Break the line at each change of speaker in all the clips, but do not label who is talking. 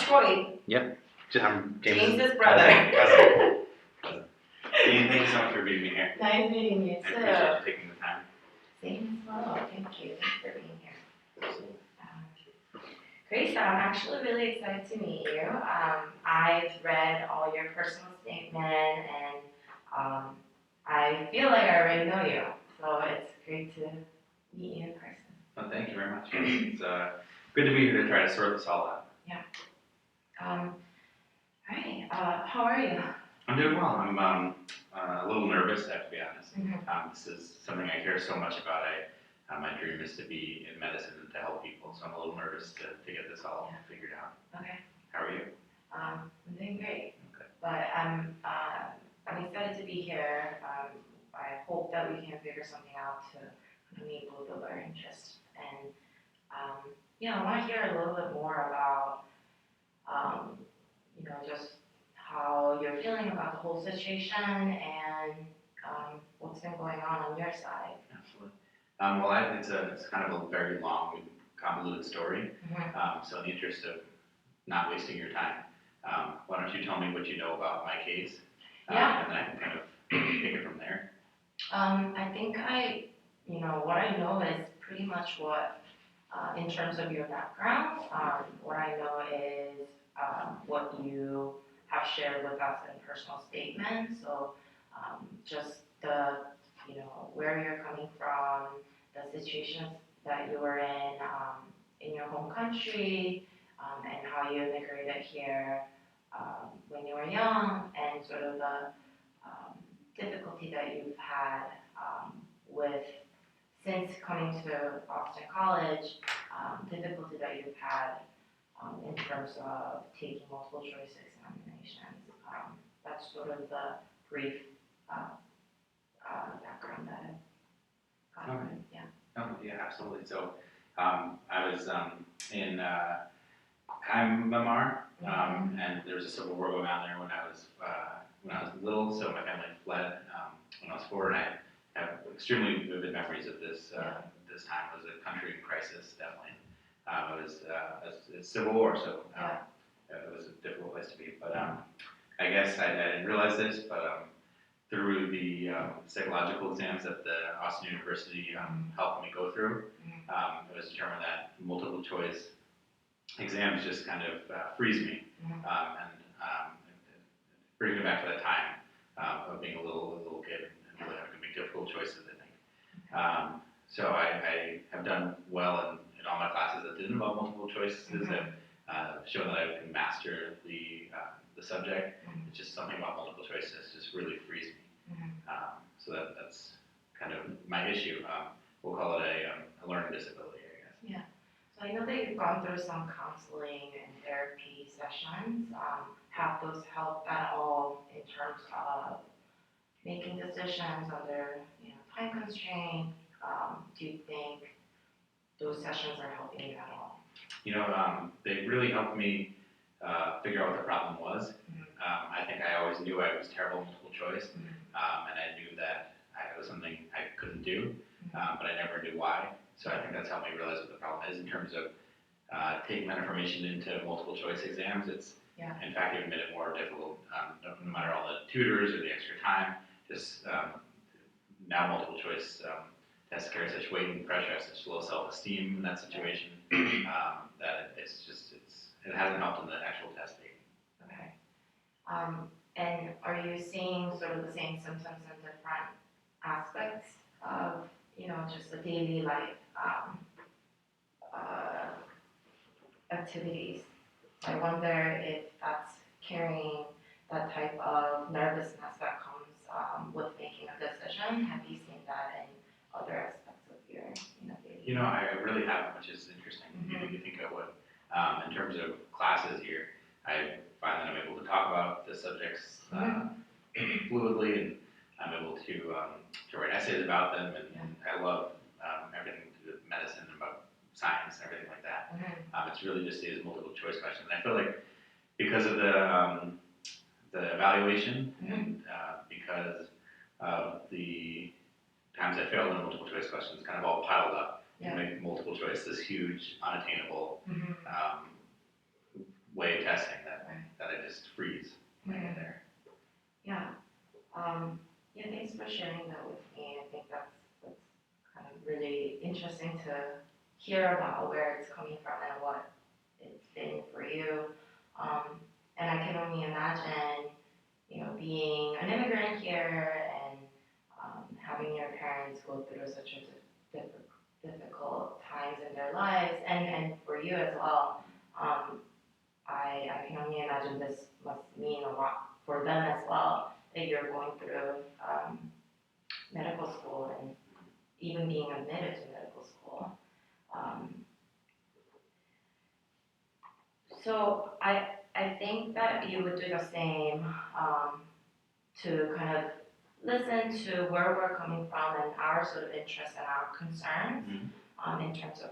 Troy.
Yep. I'm
James's brother.
Cousin. Dean, thank you so much for meeting me here.
Nice meeting you
I
too.
appreciate you taking the time.
Same as well. Thank you. Thanks for being here. Great, so I'm actually really excited to meet you. I've read all your personal statement and I feel like I already know you. So it's great to meet you in person.
Well, thank you very much. It's good to be here to try to sort this all out.
Yeah. All right. How are you?
I'm doing well. I'm a little nervous, I have to be honest.
Mm-hmm.
This is something I care so much about. My dream is to be in medicine and to help people, so I'm a little nervous to get this all figured out.
Okay.
How are you?
I'm doing great.
Okay.
But I'm excited to be here. I hope that we can figure something out to meet both of our interests. And I want to hear a little bit more about just how you're feeling about the whole situation and what's been going on your side.
Absolutely. It's kind of a very long, convoluted story.
Mm-hmm.
So in the interest of not wasting your time, why don't you tell me what you know about my case?
Yeah.
And then I can kind of take it from there.
I think what I know is pretty much what, in terms of your background, what I know is what you have shared with us in personal statements. So just where you're coming from, the situations that you were in your home country, and how you immigrated here when you were young, and sort of the difficulty that you've had with since coming to Boston College, difficulty that you've had in terms of taking multiple choice examinations. That's sort of the brief background that I've gotten.
Okay.
Yeah.
Oh, yeah, absolutely. So I was in Myanmar, and there was a civil war going on there when I was little. So my family fled when I was 4, and I have extremely vivid memories of this. This time it was a country in crisis, definitely. It was a civil war, so it was a difficult place to be. But I guess I didn't realize this, but through the psychological exams that the Austin University helped me go through, it was determined that multiple choice exams just kind of freeze me and bring me back to that time of being a little kid and really having to make difficult choices, I think. So I have done well in all my classes that didn't involve multiple choices. I've shown that I can master the subject. It's just something about multiple choices just really frees me. So that's kind of my issue. We'll call it a learning disability, I guess.
Yeah. So I know that you've gone through some counseling and therapy sessions. Have those helped at all in terms of making decisions under time constraint? Do you think those sessions are helping you at all?
They really helped me figure out what the problem was. I think I always knew I was terrible at multiple choice, and I knew that it was something I couldn't do, but I never knew why. So I think that's helped me realize what the problem is in terms of taking that information into multiple choice exams. It's in fact even made it more difficult, no matter all the tutors or the extra time. Just now multiple choice tests carry such weight and pressure, such low self-esteem in that situation that it hasn't helped in the actual test taking.
Okay. And are you seeing sort of the same symptoms in different aspects of, just the daily life activities? I wonder if that's carrying that type of nervousness that comes with making a decision. Have you seen that in other aspects of your daily life?
I really haven't, which is interesting. You think I would. In terms of classes here, I find that I'm able to talk about the subjects fluidly, and I'm able to write essays about them, and I love everything to do with medicine and about science and everything like that. It's really just these multiple choice questions. And I feel like because of the evaluation and because of the times I failed in multiple choice questions kind of all piled up to make multiple choice this huge, unattainable way of testing just freeze when I get there.
Yeah. Yeah, thanks for sharing that with me. I think that's kind of really interesting to hear about where it's coming from and what it's been for you. And I can only imagine, being an immigrant here and having your parents go through such a difficult times in their lives, and for you as well. I can only imagine this must mean a lot for them as well, that you're going through medical school and even being admitted to medical school. Um, so I think that you would do the same, to kind of listen to where we're coming from and our sort of interests and our concerns, in terms of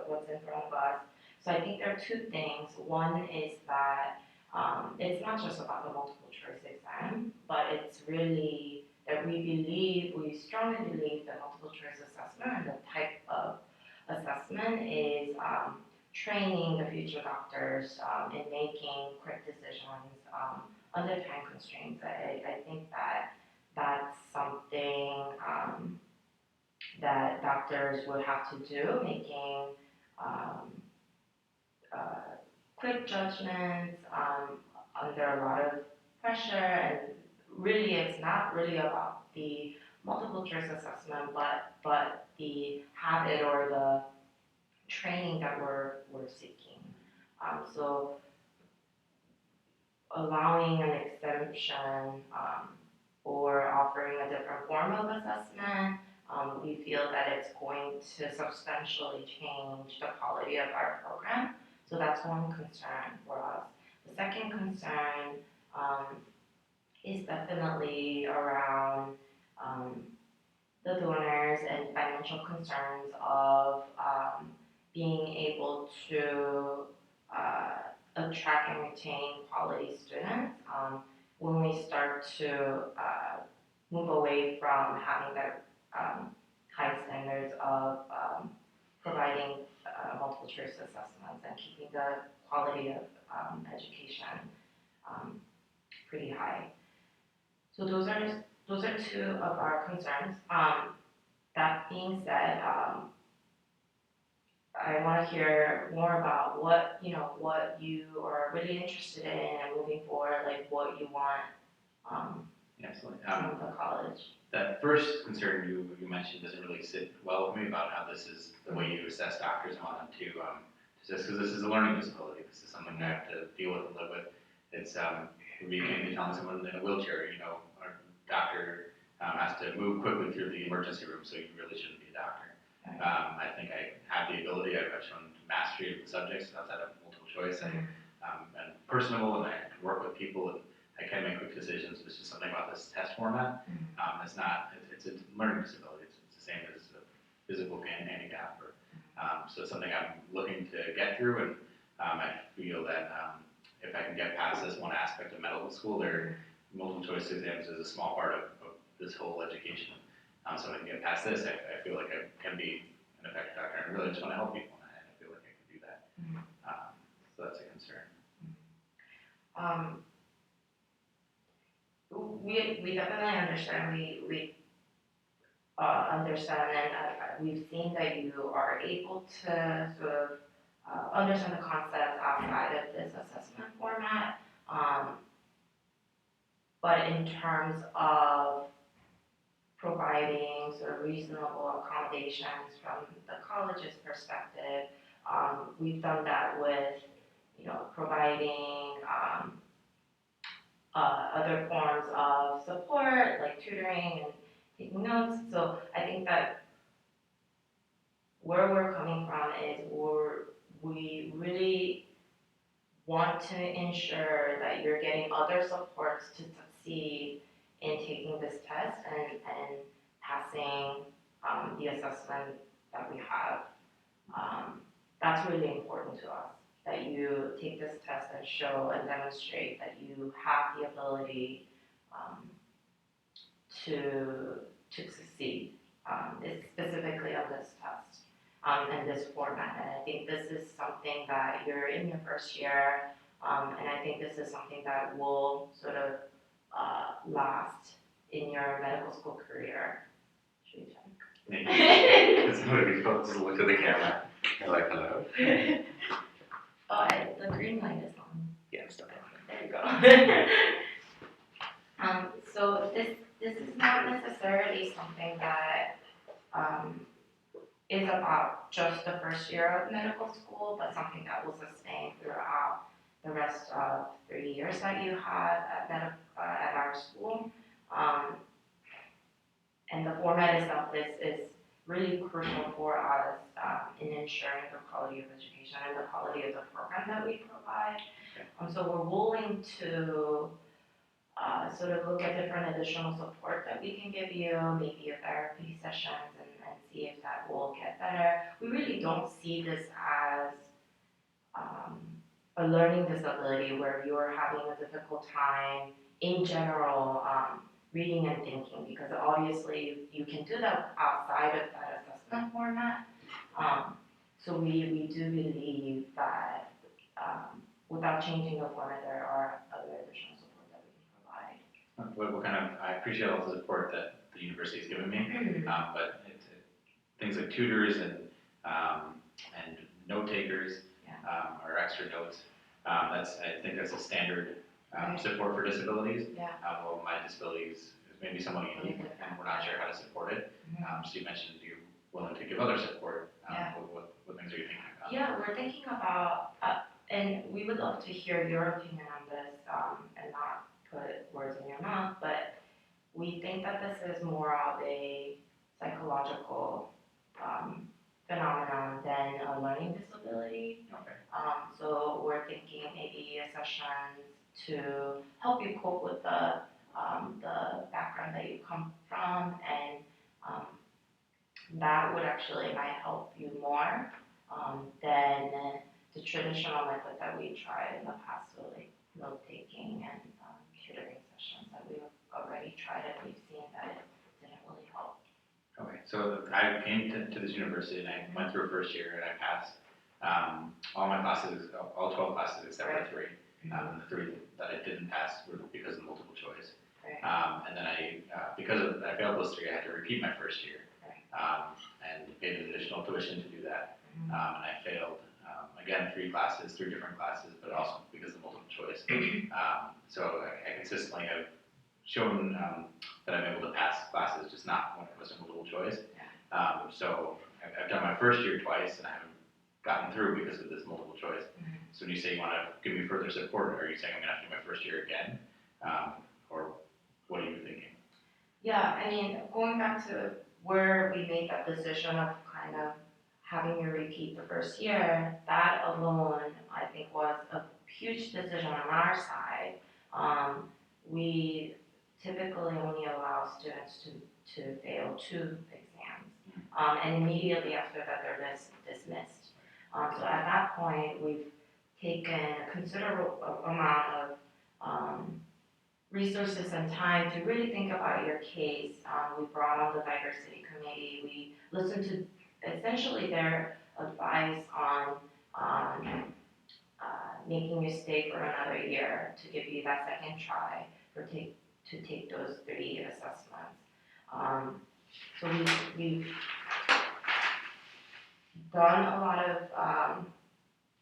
what's in front of us. So I think there are two things. One is that it's not just about the multiple choice exam, but it's really that we strongly believe that multiple choice assessment and the type of assessment is training the future doctors in making quick decisions under time constraints. I think that that's something that doctors would have to do, making um, quick judgments under a lot of pressure, and really it's not really about the multiple choice assessment, but the habit or the training that we're seeking. So allowing an exemption or offering a different form of assessment, we feel that it's going to substantially change the quality of our program. So that's one concern for us. The second concern is definitely around the donors and financial concerns of being able to attract and retain quality students. When we start to move away from having the high standards of providing multiple choice assessments and keeping the quality of education pretty high. So those are two of our concerns. That being said, I want to hear more about what you are really interested in and moving forward, like what you want
Absolutely.
from the college.
That first concern you mentioned doesn't really sit well with me about how this is the way you assess doctors and want them to just because this is a learning disability. This is something I have to deal with and live with. It's if you can't be telling someone in a wheelchair, our doctor has to move quickly through the emergency room, so you really shouldn't be a doctor. I think I have the ability. I've shown mastery of the subjects outside of multiple choice. I'm personable, and I can work with people, and I can make quick decisions. It's just something about this test format. It's not. It's a learning disability. It's the same as a physical handicap. So it's something I'm looking to get through, and I feel that if I can get past this one aspect of medical school, their multiple choice exams is a small part of this whole education. So if I can get past this, I feel like I can be an effective doctor. I really just want to help people, and I feel like I can do that. So that's a concern.
We definitely understand. We understand, and we've seen that you are able to sort of understand the concepts outside of this assessment format. But in terms of providing sort of reasonable accommodations from the college's perspective, we've done that with, providing other forms of support like tutoring and taking notes. So I think that where we're coming from is we really want to ensure that you're getting other supports to succeed in taking this test and passing the assessment that we have. That's really important to us, that you take this test and show and demonstrate that you have the ability to succeed, specifically on this test and this format. And I think this is something that you're in your first year, and I think this is something that will sort of last in your medical school career. Should we check?
Thank you. It's going to be folks to look to the camera. They're like, hello.
The green light is on.
Yeah, it's still
There you go. So this is not necessarily something that is about just the first year of medical school, but something that will sustain throughout the rest of 3 years that you have at our school. And the format itself is really crucial for us in ensuring the quality of education and the quality of the program that we provide. So we're willing to sort of look at different additional support that we can give you, maybe a therapy sessions, and see if that will get better. We really don't see this as a learning disability where you're having a difficult time in general reading and thinking, because obviously you can do that outside of that assessment format. So we do believe that without changing the format, there are other additional support that we can provide.
What kind of, I appreciate all the support that the university has given me, but things like tutors and note takers, or extra notes, I think that's a standard support for disabilities. Well, my disabilities is maybe somewhat unique, and we're not sure how to support it. So you mentioned you're willing to give other support. What things are you thinking about?
Yeah, we're thinking about, and we would love to hear your opinion on this, and not put words in your mouth, but we think that this is more of a psychological phenomenon than a learning disability.
Okay.
So we're thinking maybe sessions to help you cope with the background that you come from, and that would actually might help you more than the traditional method that we tried in the past, so like note taking and tutoring sessions that we've already tried, and we've seen that it didn't really help.
Okay, so I came to this university and I went through a first year and I passed all my classes, all 12 classes except for 3. And the 3 that I didn't pass were because of multiple choice. And then because I failed those 3, I had to repeat my first year. And paid an additional tuition to do that. And I failed, again, 3 different classes, but also because of multiple choice. So I consistently have shown that I'm able to pass classes, just not when it was a multiple choice. So I've done my first year twice, and I haven't gotten through because of this multiple choice. So when you say you want to give me further support, are you saying I'm going to have to do my first year again? Or what are you thinking?
Yeah, I mean, going back to where we made that decision of kind of having you repeat the first year, that alone, I think, was a huge decision on our side. We typically only allow students to fail 2 exams, and immediately after that they're dismissed. So at that point, we've taken a considerable amount of resources and time to really think about your case. We brought on the diversity committee. We listened to essentially their advice on making you stay for another year to give you that second try to take those 3 assessments. So we've done a lot of,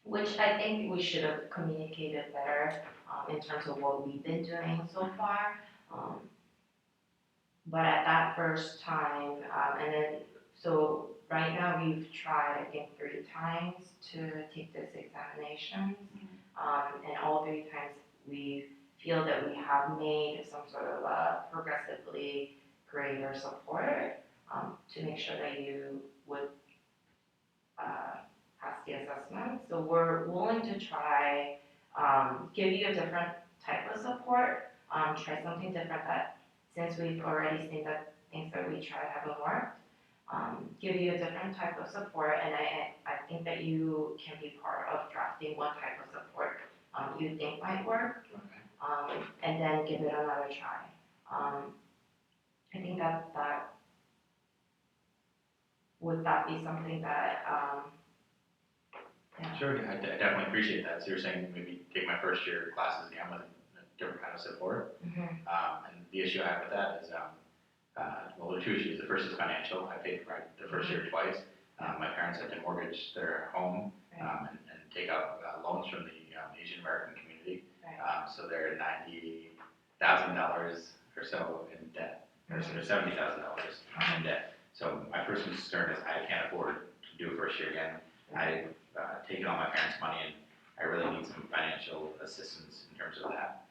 which I think we should have communicated better in terms of what we've been doing so far. But at that first time, and then, so right now we've tried, I think, 3 times to take this examination. And all 3 times we feel that we have made some sort of a progressively greater support to make sure that you would pass the assessment. So we're willing to try, give you a different type of support, try something different that, since we've already seen that things that we tried haven't worked, give you a different type of support, and I think that you can be part of drafting what type of support you think might work, and then give it another try. I think that would that be something that
Sure, yeah, I definitely appreciate that. So you're saying maybe take my first year classes again with a different kind of support. And the issue I have with that is, well, there are two issues. The first is financial. I paid for the first year twice. My parents had to mortgage their home and take out loans from the Asian American community. So they're $90,000 or so in debt, or $70,000 in debt. So my first concern is I can't afford to do a first year again. I've taken all my parents' money, and I really need some financial assistance in terms of that.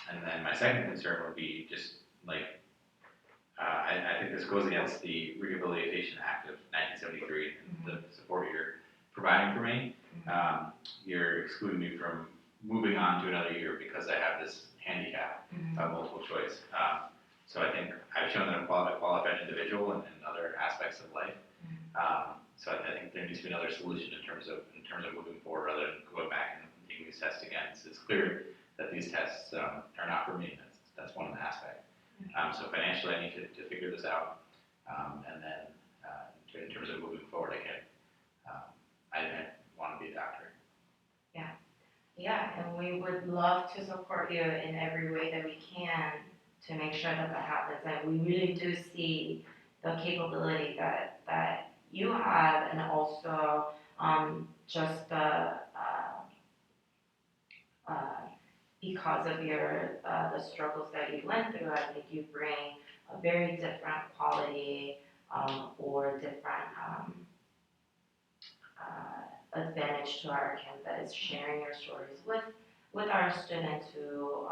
And then my second concern would be just like, I think this goes against the Rehabilitation Act of 1973 and the support you're providing for me. You're excluding me from moving on to another year because I have this handicap of multiple choice. So I think I've shown that I'm a qualified individual in other aspects of life. So I think there needs to be another solution in terms of moving forward rather than going back and taking these tests again. So it's clear that these tests are not for me. That's one of the aspects. So financially, I need to figure this out, and then in terms of moving forward, I want to be a doctor.
Yeah, and we would love to support you in every way that we can to make sure that happens. And we really do see the capability that you have, and also just because of the struggles that you went through, I think you bring a very different quality or different advantage to our campus, sharing your stories with our students who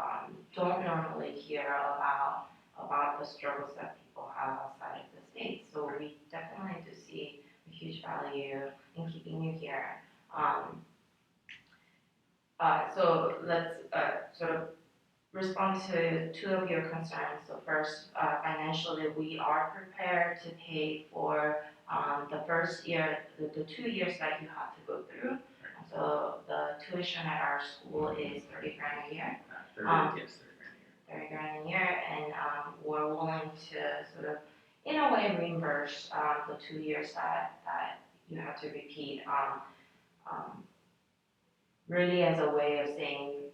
don't normally hear about the struggles that people have outside of the state. So we definitely do see a huge value in keeping you here. So let's sort of respond to two of your concerns. So first, financially, we are prepared to pay for the first year, the 2 years that you have to go through. So the tuition at our school is $30,000 a year.
30 grand a year.
$30,000 a year, and we're willing to sort of, in a way, reimburse the 2 years that you have to repeat. Really as a way of saying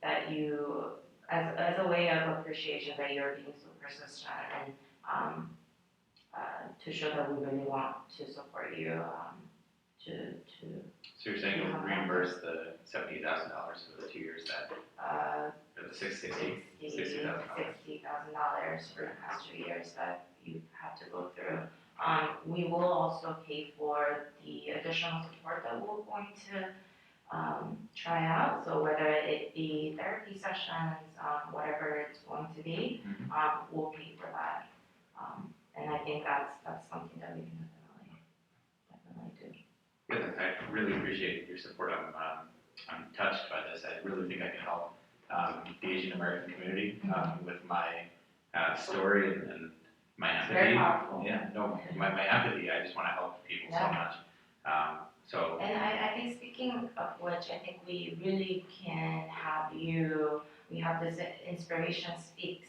that you, as a way of appreciation that you're being so persistent, and to show that we really want to support you.
So you're saying you'll reimburse the $70,000 for the 2 years or the $60,000
for the past 2 years that you have to go through. We will also pay for the additional support that we're going to try out. So whether it be therapy sessions, whatever it's going to be, we'll pay for that. And I think that's something that we can definitely do.
Good. I really appreciate your support. I'm touched by this. I really think I can help the Asian American community with my story and my empathy.
Very powerful.
Yeah, no, my empathy. I just want to help people so much.
And I think, speaking of which, I think we really can have you. We have this Inspiration Speaks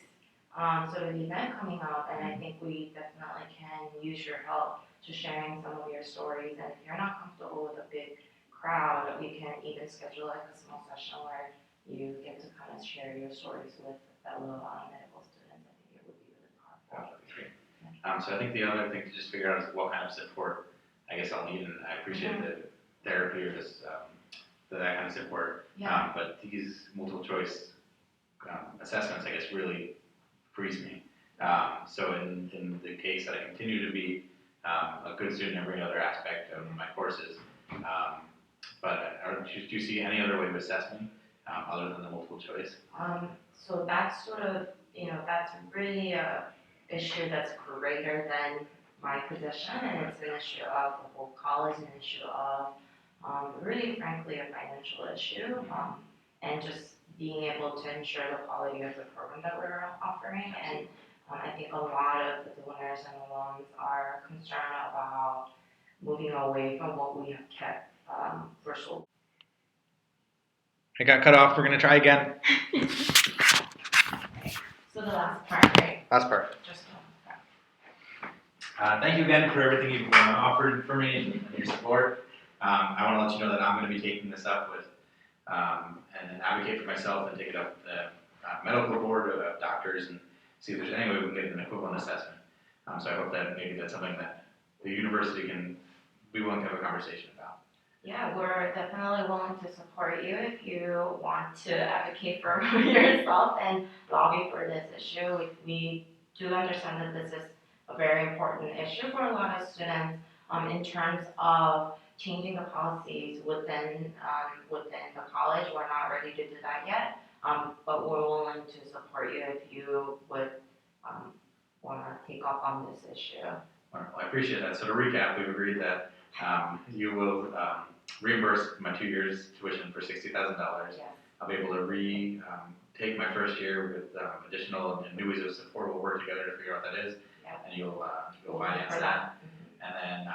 sort of event coming up, and I think we definitely can use your help to sharing some of your stories. And if you're not comfortable with a big crowd, we can even schedule like a small session where you get to kind of share your stories with fellow medical students. I think it would be really powerful.
That'd be great. So I think the other thing to just figure out is what kind of support I guess I'll need, and I appreciate the therapy or this that kind of support. But these multiple choice assessments, I guess, really frees me. So in the case that I continue to be a good student in every other aspect of my courses, but do you see any other way to assess me other than the multiple choice?
So that's sort of, that's really a issue that's greater than my position, and it's an issue of the whole college, an issue of really, frankly, a financial issue, and just being able to ensure the quality of the program that we're offering. And I think a lot of the donors and alums are concerned about moving away from what we have kept for so.
I got cut off. We're going to try again.
So the last part, right?
Last part.
Just
Thank you again for everything you've offered for me and your support. I want to let you know that I'm going to be taking this up with and advocate for myself and take it up with the medical board of doctors and see if there's any way we can get an equivalent assessment. So I hope that maybe that's something that the university can be willing to have a conversation about.
Yeah, we're definitely willing to support you if you want to advocate for yourself and lobby for this issue. We do understand that this is a very important issue for a lot of students in terms of changing the policies within the college. We're not ready to do that yet, but we're willing to support you if you would want to take up on this issue.
Wonderful, I appreciate that. So to recap, we've agreed that you will reimburse my 2 years tuition for $60,000.
Yes.
I'll be able to take my first year with additional and new ways of support. We'll work together to figure out what that is,
Yep.
and you'll finance
For
that. And then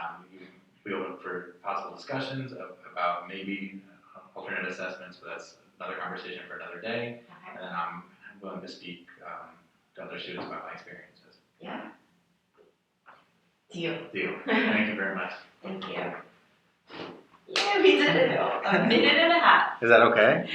we'll be open for possible discussions about maybe alternate assessments, but that's another conversation for another day.
Okay.
And then I'm willing to speak to other students about my experiences.
Yeah. Deal.
Deal. Thank you very much.
Thank you. Yeah, we did it. A minute and a half.
Is that okay?